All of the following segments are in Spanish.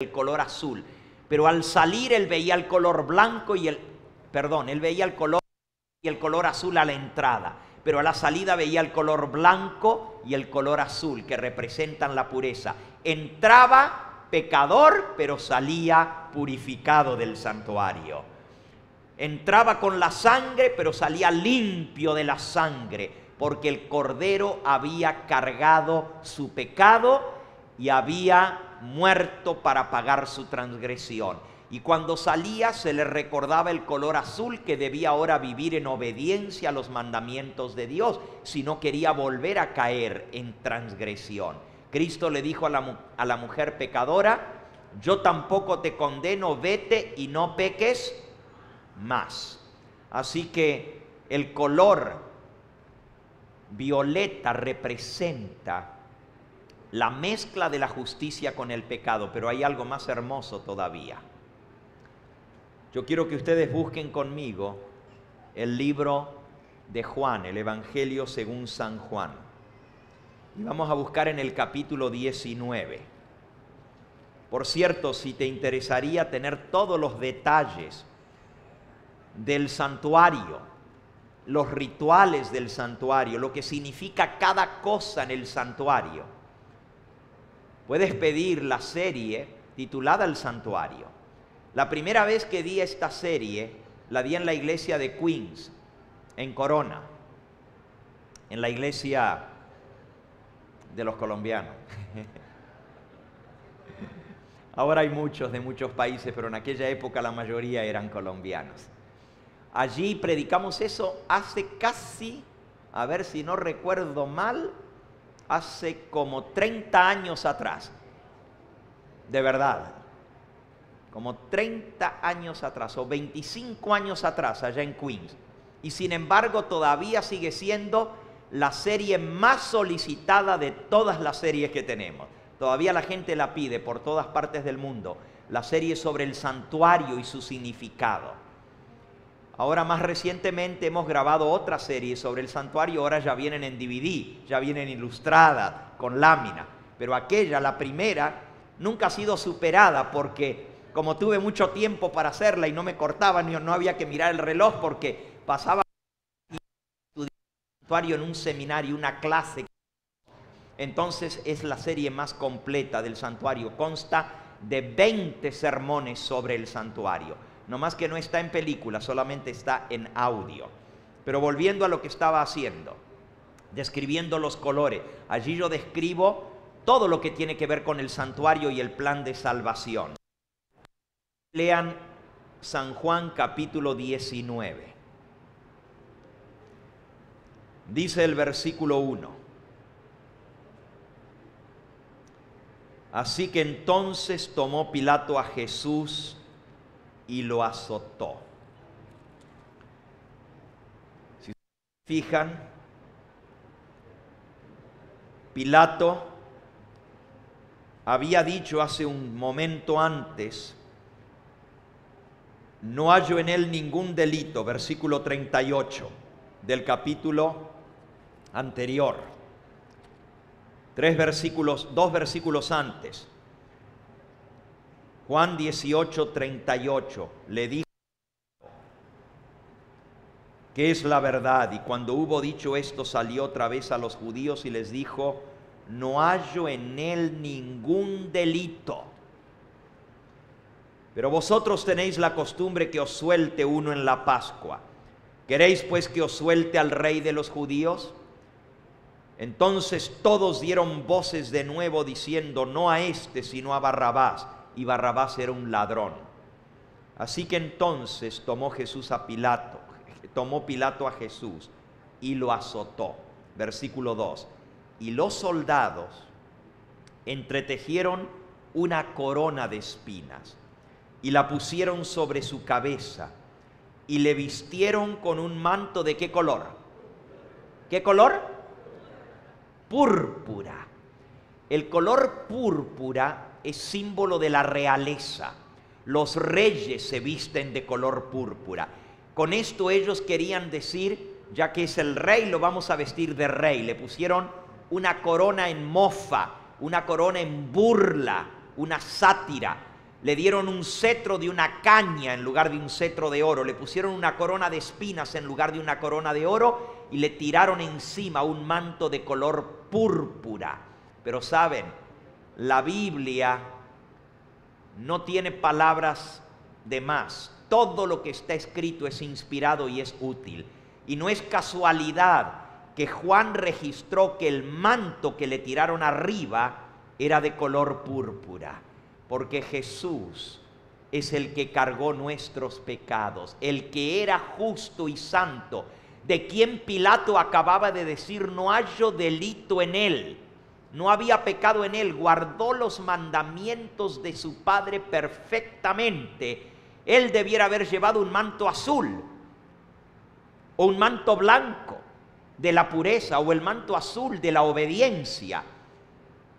el color azul, pero al salir él veía el color blanco y él veía el color azul a la entrada, pero a la salida veía el color blanco y el color azul que representan la pureza. Entraba pecador, pero salía purificado del santuario. Entraba con la sangre, pero salía limpio de la sangre, porque el Cordero había cargado su pecado y había muerto para pagar su transgresión. Y cuando salía se le recordaba el color azul, que debía ahora vivir en obediencia a los mandamientos de Dios, si no quería volver a caer en transgresión. Cristo le dijo a la mujer pecadora: yo tampoco te condeno, vete y no peques más. Así que el color violeta representa la mezcla de la justicia con el pecado, pero hay algo más hermoso todavía. Yo quiero que ustedes busquen conmigo el libro de Juan, el Evangelio según San Juan. Y vamos a buscar en el capítulo 19. Por cierto, si te interesaría tener todos los detalles del santuario, los rituales del santuario, lo que significa cada cosa en el santuario, puedes pedir la serie titulada El Santuario. La primera vez que di esta serie, la di en la iglesia de Queens, en Corona, en la iglesia de los colombianos. Ahora hay muchos de muchos países, pero en aquella época la mayoría eran colombianos. Allí predicamos eso hace casi, a ver si no recuerdo mal, hace como 30 años atrás. De verdad, como 30 años atrás o 25 años atrás allá en Queens. Y sin embargo todavía sigue siendo la serie más solicitada de todas las series que tenemos. Todavía la gente la pide por todas partes del mundo, la serie sobre el santuario y su significado. Ahora más recientemente hemos grabado otra serie sobre el santuario, ahora ya vienen en DVD, ya vienen ilustradas, con lámina. Pero aquella, la primera, nunca ha sido superada porque como tuve mucho tiempo para hacerla y no me cortaban, no había que mirar el reloj porque pasaba estudiando el santuario en un seminario, una clase. Entonces es la serie más completa del santuario, consta de 20 sermones sobre el santuario. No más que no está en película, solamente está en audio. Pero volviendo a lo que estaba haciendo, describiendo los colores, allí yo describo todo lo que tiene que ver con el santuario y el plan de salvación. Lean San Juan capítulo 19. Dice el versículo 1. Así que entonces tomó Pilato a Jesús y lo azotó. Si se fijan, Pilato había dicho hace un momento antes: no hallo en él ningún delito, versículo 38 del capítulo anterior. Dos versículos antes. Juan 18, 38, le dijo que es la verdad. Y cuando hubo dicho esto, salió otra vez a los judíos y les dijo: no hallo en él ningún delito. Pero vosotros tenéis la costumbre que os suelte uno en la Pascua. ¿Queréis pues que os suelte al rey de los judíos? Entonces todos dieron voces de nuevo diciendo: no a este, sino a Barrabás. Y Barrabás era un ladrón. Así que entonces tomó Pilato a Jesús y lo azotó. Versículo 2. Y los soldados entretejieron una corona de espinas y la pusieron sobre su cabeza y le vistieron con un manto de ¿qué color? ¿Qué color? Púrpura. El color púrpura es símbolo de la realeza. Los reyes se visten de color púrpura. Con esto ellos querían decir: ya que es el rey, lo vamos a vestir de rey. Le pusieron una corona en mofa, una corona en burla, una sátira. Le dieron un cetro de una caña en lugar de un cetro de oro. Le pusieron una corona de espinas en lugar de una corona de oro y le tiraron encima un manto de color púrpura. Pero saben, la Biblia no tiene palabras de más. Todo lo que está escrito es inspirado y es útil. Y no es casualidad que Juan registró que el manto que le tiraron arriba era de color púrpura. Porque Jesús es el que cargó nuestros pecados, el que era justo y santo, de quien Pilato acababa de decir: no hallo delito en él, no había pecado en él, guardó los mandamientos de su Padre perfectamente. Él debiera haber llevado un manto azul o un manto blanco de la pureza o el manto azul de la obediencia.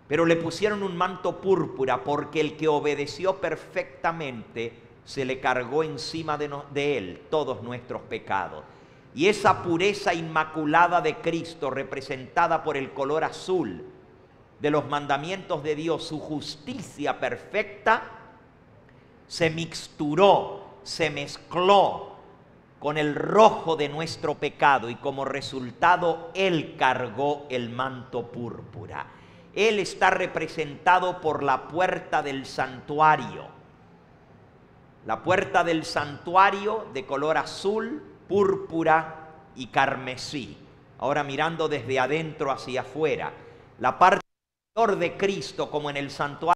Pero le pusieron un manto púrpura porque el que obedeció perfectamente se le cargó encima de él todos nuestros pecados. Y esa pureza inmaculada de Cristo, representada por el color azul de los mandamientos de Dios, su justicia perfecta, se mixturó, se mezcló con el rojo de nuestro pecado y como resultado Él cargó el manto púrpura. Él está representado por la puerta del santuario. La puerta del santuario de color azul, púrpura y carmesí. Ahora mirando desde adentro hacia afuera. La parte interior de Cristo, como en el santuario,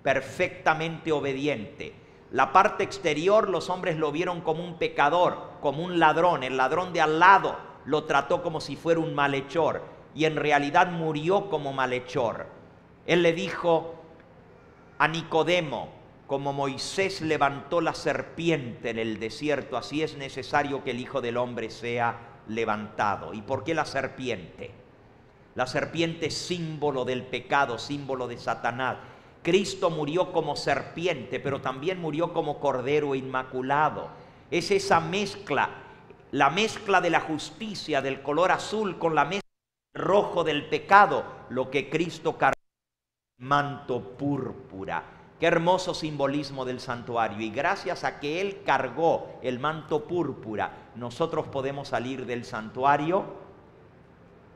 perfectamente obediente. La parte exterior, los hombres lo vieron como un pecador, como un ladrón. El ladrón de al lado lo trató como si fuera un malhechor. Y en realidad murió como malhechor. Él le dijo a Nicodemo: como Moisés levantó la serpiente en el desierto, así es necesario que el Hijo del Hombre sea levantado. ¿Y por qué la serpiente? La serpiente es símbolo del pecado, símbolo de Satanás. Cristo murió como serpiente, pero también murió como cordero inmaculado. Es esa mezcla, la mezcla de la justicia del color azul con la mezcla rojo del pecado, lo que Cristo cargó, manto púrpura. Qué hermoso simbolismo del santuario. Y gracias a que Él cargó el manto púrpura, nosotros podemos salir del santuario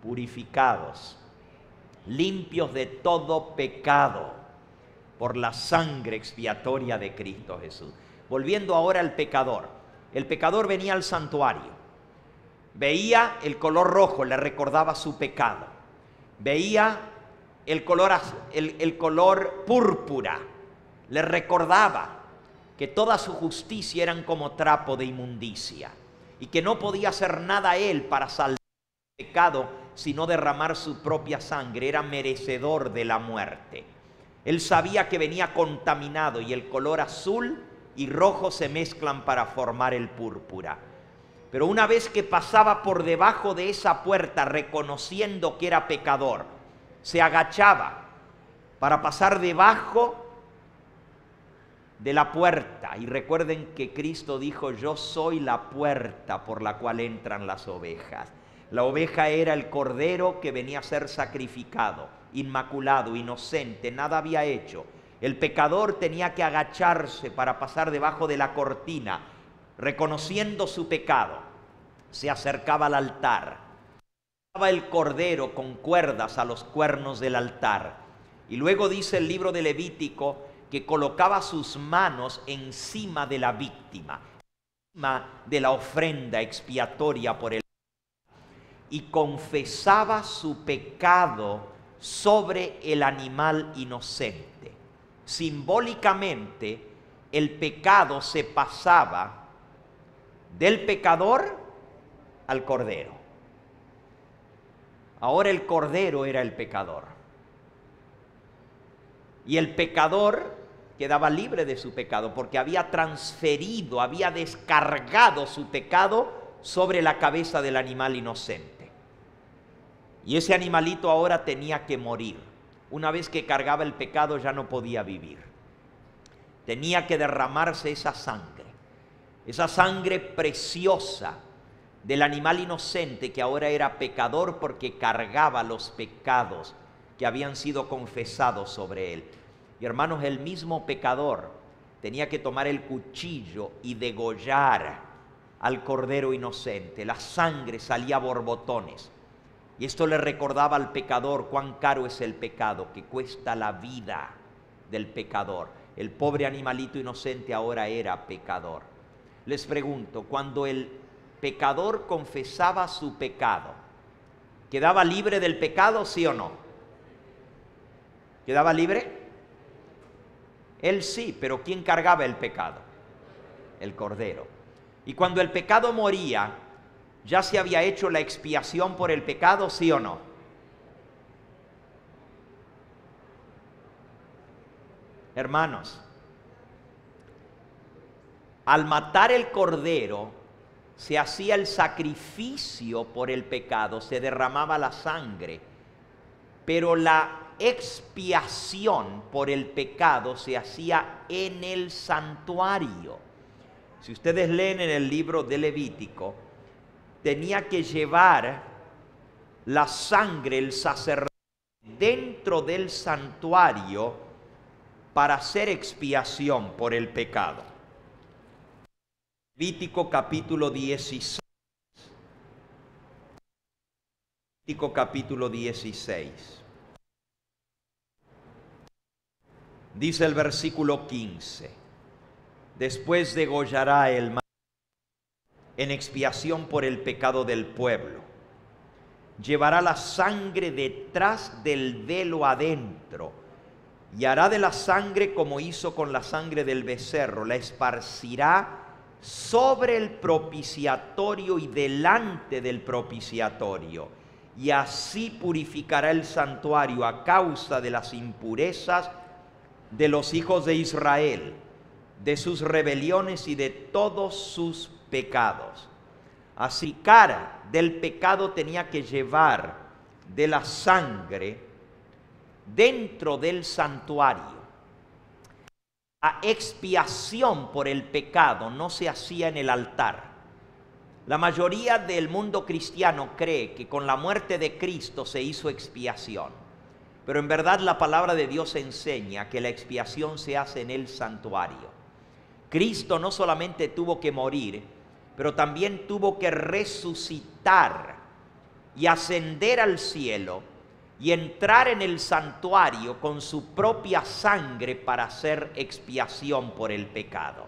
purificados, limpios de todo pecado por la sangre expiatoria de Cristo Jesús. Volviendo ahora al pecador. El pecador venía al santuario. Veía el color rojo, le recordaba su pecado. Veía el color púrpura, le recordaba que toda su justicia eran como trapo de inmundicia y que no podía hacer nada él para salvar el pecado, sino derramar su propia sangre. Era merecedor de la muerte. Él sabía que venía contaminado y el color azul y rojo se mezclan para formar el púrpura. Pero una vez que pasaba por debajo de esa puerta, reconociendo que era pecador, se agachaba para pasar debajo de la puerta. Y recuerden que Cristo dijo: yo soy la puerta por la cual entran las ovejas. La oveja era el cordero que venía a ser sacrificado, inmaculado, inocente, nada había hecho. El pecador tenía que agacharse para pasar debajo de la cortina, reconociendo su pecado. Se acercaba al altar, llevaba el cordero con cuerdas a los cuernos del altar, y luego dice el libro de Levítico que colocaba sus manos encima de la víctima, encima de la ofrenda expiatoria por el y confesaba su pecado sobre el animal inocente. Simbólicamente, el pecado se pasaba del pecador al cordero. Ahora el cordero era el pecador. Y el pecador quedaba libre de su pecado porque había transferido, había descargado su pecado sobre la cabeza del animal inocente. Y ese animalito ahora tenía que morir. Una vez que cargaba el pecado ya no podía vivir. Tenía que derramarse esa sangre preciosa del animal inocente que ahora era pecador porque cargaba los pecados que habían sido confesados sobre él. Y hermanos, el mismo pecador tenía que tomar el cuchillo y degollar al cordero inocente. La sangre salía a borbotones. Y esto le recordaba al pecador cuán caro es el pecado, que cuesta la vida del pecador. El pobre animalito inocente ahora era pecador. Les pregunto, cuando el pecador confesaba su pecado, ¿quedaba libre del pecado, sí o no? ¿Quedaba libre? Él sí, pero ¿quién cargaba el pecado? El cordero. Y cuando el pecado moría, ¿ya se había hecho la expiación por el pecado, sí o no? Hermanos, al matar el cordero, se hacía el sacrificio por el pecado, se derramaba la sangre, pero la expiación por el pecado se hacía en el santuario. Si ustedes leen en el libro de Levítico, tenía que llevar la sangre el sacerdote dentro del santuario para hacer expiación por el pecado. Levítico capítulo 16. Levítico capítulo 16. Dice el versículo 15: después degollará el macho en expiación por el pecado del pueblo. Llevará la sangre detrás del velo adentro, y hará de la sangre como hizo con la sangre del becerro, la esparcirá sobre el propiciatorio y delante del propiciatorio, y así purificará el santuario a causa de las impurezas de los hijos de Israel, de sus rebeliones y de todos sus pecados. Así, cara del pecado tenía que llevar de la sangre dentro del santuario. La expiación por el pecado no se hacía en el altar. La mayoría del mundo cristiano cree que con la muerte de Cristo se hizo expiación. Pero en verdad la palabra de Dios enseña que la expiación se hace en el santuario. Cristo no solamente tuvo que morir, pero también tuvo que resucitar y ascender al cielo y entrar en el santuario con su propia sangre para hacer expiación por el pecado.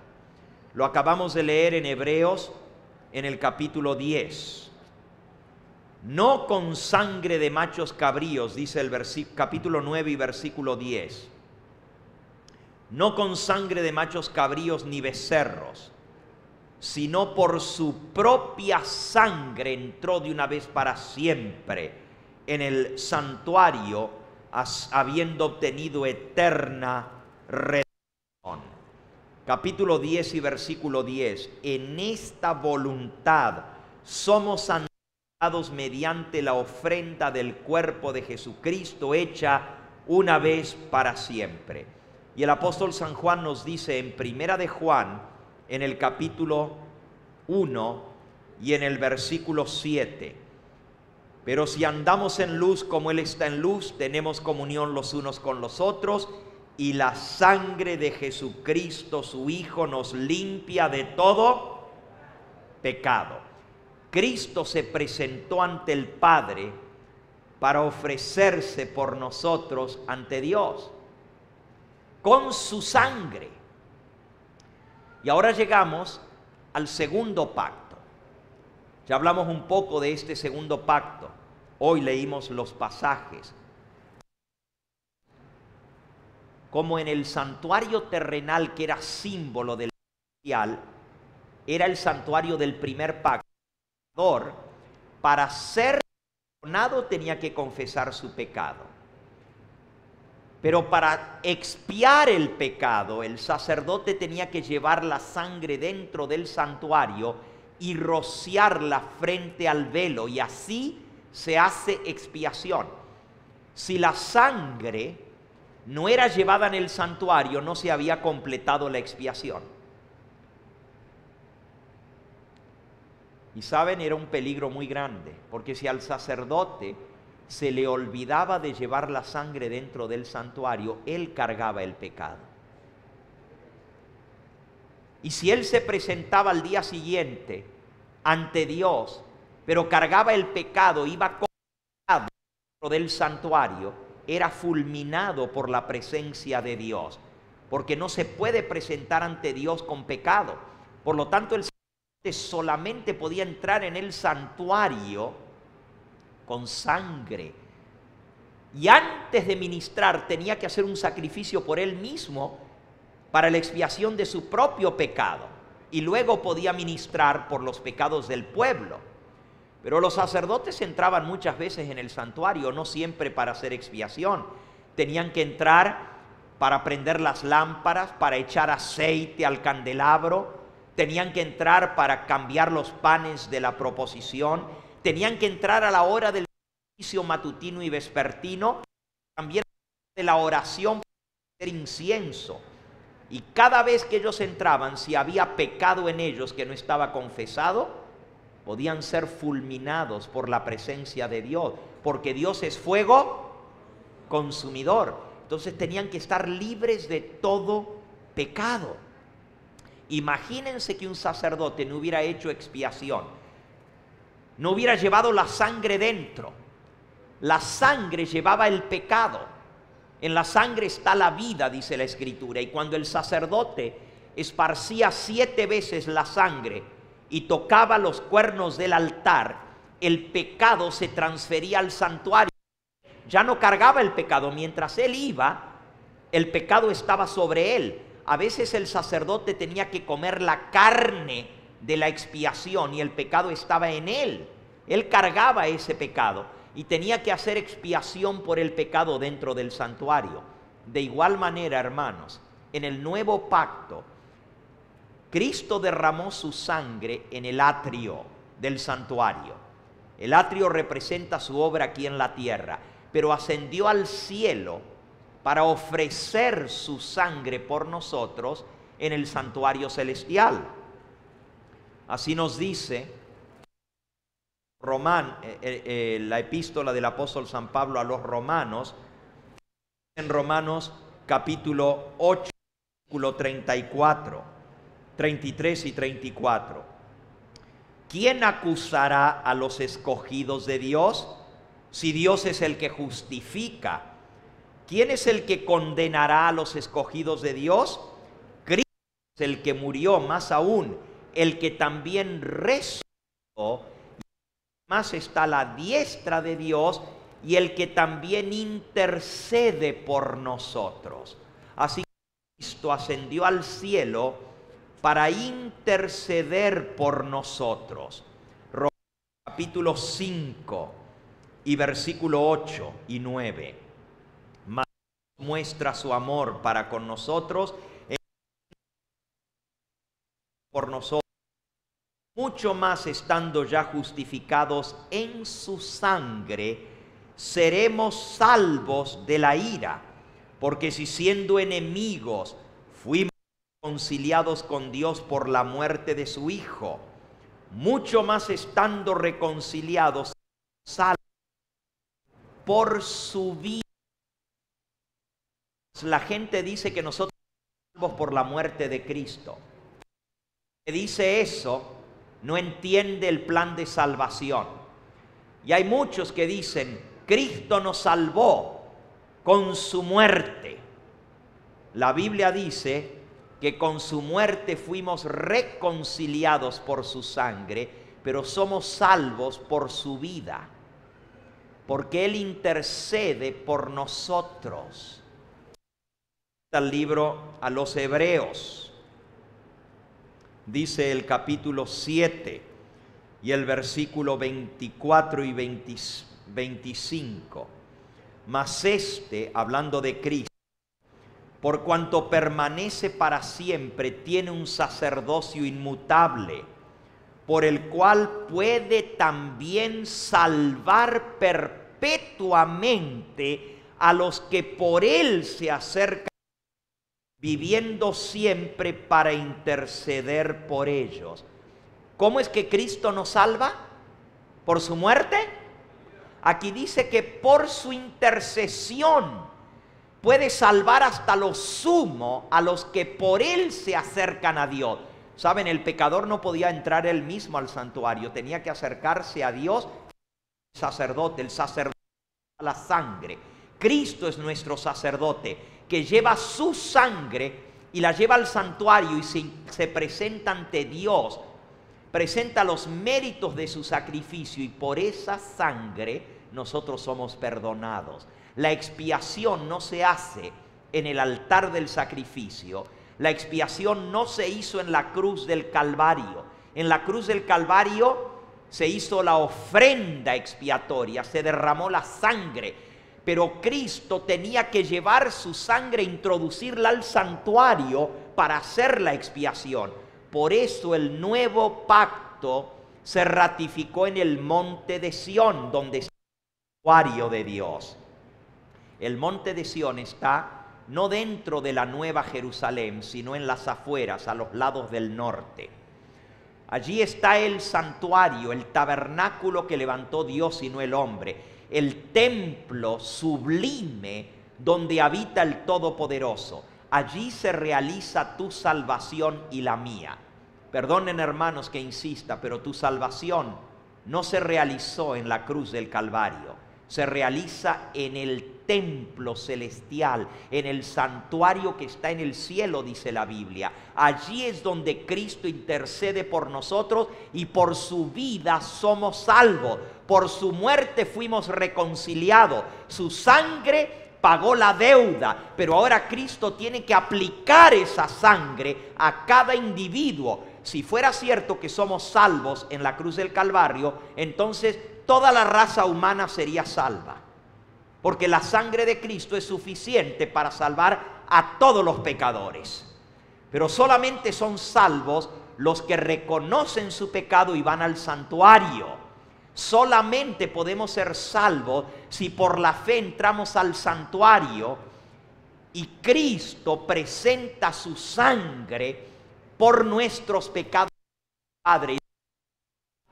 Lo acabamos de leer en Hebreos en el capítulo 10. No con sangre de machos cabríos, dice el capítulo 9 y versículo 10. No con sangre de machos cabríos ni becerros, sino por su propia sangre entró de una vez para siempre en el santuario, habiendo obtenido eterna redención. Capítulo 10 y versículo 10. En esta voluntad somos santificados mediante la ofrenda del cuerpo de Jesucristo hecha una vez para siempre. Y el apóstol San Juan nos dice en Primera de Juan, en el capítulo 1 y en el versículo 7: pero si andamos en luz como Él está en luz, tenemos comunión los unos con los otros, y la sangre de Jesucristo, su Hijo, nos limpia de todo pecado. Cristo se presentó ante el Padre para ofrecerse por nosotros ante Dios con su sangre. Y ahora llegamos al segundo pacto. Ya hablamos un poco de este segundo pacto. Hoy leímos los pasajes. Como en el santuario terrenal, que era símbolo del celestial, era el santuario del primer pacto. Para ser perdonado tenía que confesar su pecado. Pero para expiar el pecado, el sacerdote tenía que llevar la sangre dentro del santuario y rociarla frente al velo, y así se hace expiación. Si la sangre no era llevada en el santuario, no se había completado la expiación. Y saben, era un peligro muy grande, porque si al sacerdote se le olvidaba de llevar la sangre dentro del santuario, él cargaba el pecado. Y si él se presentaba al día siguiente ante Dios, pero cargaba el pecado, iba colgado dentro del santuario, era fulminado por la presencia de Dios, porque no se puede presentar ante Dios con pecado. Por lo tanto, el sacerdote solamente podía entrar en el santuario con sangre. Y antes de ministrar tenía que hacer un sacrificio por él mismo para la expiación de su propio pecado. Y luego podía ministrar por los pecados del pueblo. Pero los sacerdotes entraban muchas veces en el santuario, no siempre para hacer expiación. Tenían que entrar para prender las lámparas, para echar aceite al candelabro. Tenían que entrar para cambiar los panes de la proposición. Tenían que entrar a la hora del servicio matutino y vespertino. También de la oración para hacer incienso. Y cada vez que ellos entraban, si había pecado en ellos que no estaba confesado, podían ser fulminados por la presencia de Dios, porque Dios es fuego consumidor. Entonces tenían que estar libres de todo pecado. Imagínense que un sacerdote no hubiera hecho expiación, no hubiera llevado la sangre dentro. La sangre llevaba el pecado. En la sangre está la vida, dice la Escritura. Y cuando el sacerdote esparcía 7 veces la sangre y tocaba los cuernos del altar, el pecado se transfería al santuario. Ya no cargaba el pecado. Mientras él iba, el pecado estaba sobre él. A veces el sacerdote tenía que comer la carne de la expiación y el pecado estaba en él. Él cargaba ese pecado y tenía que hacer expiación por el pecado dentro del santuario. De igual manera, hermanos, en el nuevo pacto, Cristo derramó su sangre en el atrio del santuario. El atrio representa su obra aquí en la tierra, pero ascendió al cielo para ofrecer su sangre por nosotros en el santuario celestial. Así nos dice la epístola del apóstol San Pablo a los romanos, en Romanos capítulo 8, versículo 33 y 34. ¿Quién acusará a los escogidos de Dios? Si Dios es el que justifica. ¿Quién es el que condenará a los escogidos de Dios? Cristo es el que murió, más aún, el que también resucitó, más está a la diestra de Dios y el que también intercede por nosotros. Así que Cristo ascendió al cielo para interceder por nosotros. Romanos capítulo 5 y versículo 8 y 9. Mas muestra su amor para con nosotros, por nosotros, mucho más estando ya justificados en su sangre, seremos salvos de la ira. Porque si siendo enemigos fuimos reconciliados con Dios por la muerte de su Hijo, mucho más estando reconciliados, salvos por su vida. La gente dice que nosotros somos salvos por la muerte de Cristo. El que dice eso no entiende el plan de salvación. Y hay muchos que dicen, Cristo nos salvó con su muerte. La Biblia dice que con su muerte fuimos reconciliados por su sangre, pero somos salvos por su vida, porque Él intercede por nosotros. El libro a los Hebreos, dice el capítulo 7 y el versículo 24 y 25. Mas hablando de Cristo, por cuanto permanece para siempre, tiene un sacerdocio inmutable, por el cual puede también salvar perpetuamente a los que por Él se acercan, viviendo siempre para interceder por ellos. ¿Cómo es que Cristo nos salva? ¿Por su muerte? Aquí dice que por su intercesión puede salvar hasta lo sumo a los que por él se acercan a Dios. Saben, el pecador no podía entrar él mismo al santuario, tenía que acercarse a Dios, el sacerdote a la sangre. Cristo es nuestro sacerdote, que lleva su sangre y la lleva al santuario y se presenta ante Dios, presenta los méritos de su sacrificio y por esa sangre nosotros somos perdonados. La expiación no se hace en el altar del sacrificio. La expiación no se hizo en la cruz del Calvario. En la cruz del Calvario se hizo la ofrenda expiatoria, se derramó la sangre. Pero Cristo tenía que llevar su sangre, introducirla al santuario para hacer la expiación. Por eso el nuevo pacto se ratificó en el monte de Sión, donde está el santuario de Dios. El monte de Sión está no dentro de la Nueva Jerusalén, sino en las afueras, a los lados del norte. Allí está el santuario, el tabernáculo que levantó Dios y no el hombre, el templo sublime donde habita el Todopoderoso. Allí se realiza tu salvación y la mía. Perdonen, hermanos, que insista, pero tu salvación no se realizó en la cruz del Calvario. Se realiza en el templo celestial, en el santuario que está en el cielo, dice la Biblia. Allí es donde Cristo intercede por nosotros y por su vida somos salvos. Por su muerte fuimos reconciliados. Su sangre pagó la deuda, pero ahora Cristo tiene que aplicar esa sangre a cada individuo. Si fuera cierto que somos salvos en la cruz del Calvario, entonces toda la raza humana sería salva, porque la sangre de Cristo es suficiente para salvar a todos los pecadores. Pero solamente son salvos los que reconocen su pecado y van al santuario. Solamente podemos ser salvos si por la fe entramos al santuario y Cristo presenta su sangre por nuestros pecados, Padre,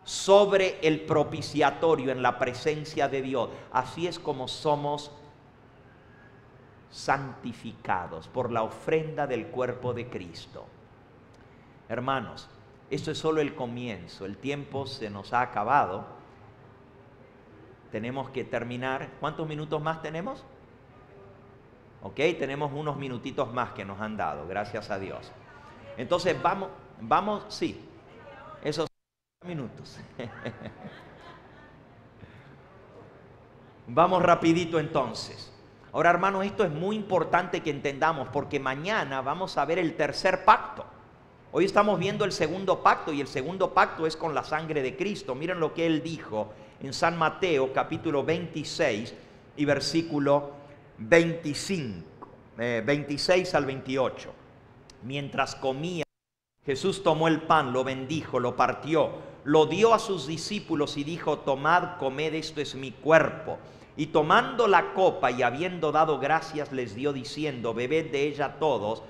sobre el propiciatorio en la presencia de Dios. Así es como somos santificados por la ofrenda del cuerpo de Cristo. Hermanos, esto es solo el comienzo. El tiempo se nos ha acabado. Tenemos que terminar. ¿Cuántos minutos más tenemos? Ok, tenemos unos minutitos más que nos han dado, gracias a Dios. Entonces vamos, sí, esos minutos. Vamos rapidito entonces. Ahora, hermanos, esto es muy importante que entendamos, porque mañana vamos a ver el tercer pacto. Hoy estamos viendo el segundo pacto, y el segundo pacto es con la sangre de Cristo. Miren lo que él dijo en San Mateo capítulo 26 y versículo 26 al 28. Mientras comía, Jesús tomó el pan, lo bendijo, lo partió, lo dio a sus discípulos y dijo: tomad, comed, esto es mi cuerpo. Y tomando la copa y habiendo dado gracias, les dio diciendo: bebed de ella todos,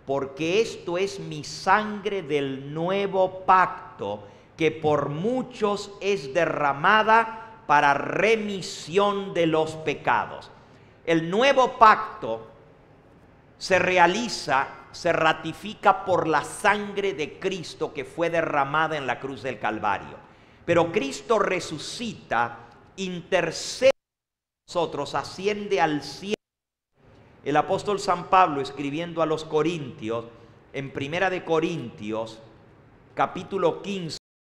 porque esto es mi sangre del nuevo pacto, que por muchos es derramada para remisión de los pecados. El nuevo pacto se realiza, se ratifica por la sangre de Cristo que fue derramada en la cruz del Calvario. Pero Cristo resucita, intercede por nosotros, asciende al cielo. El apóstol San Pablo, escribiendo a los Corintios, en Primera de Corintios, capítulo 15,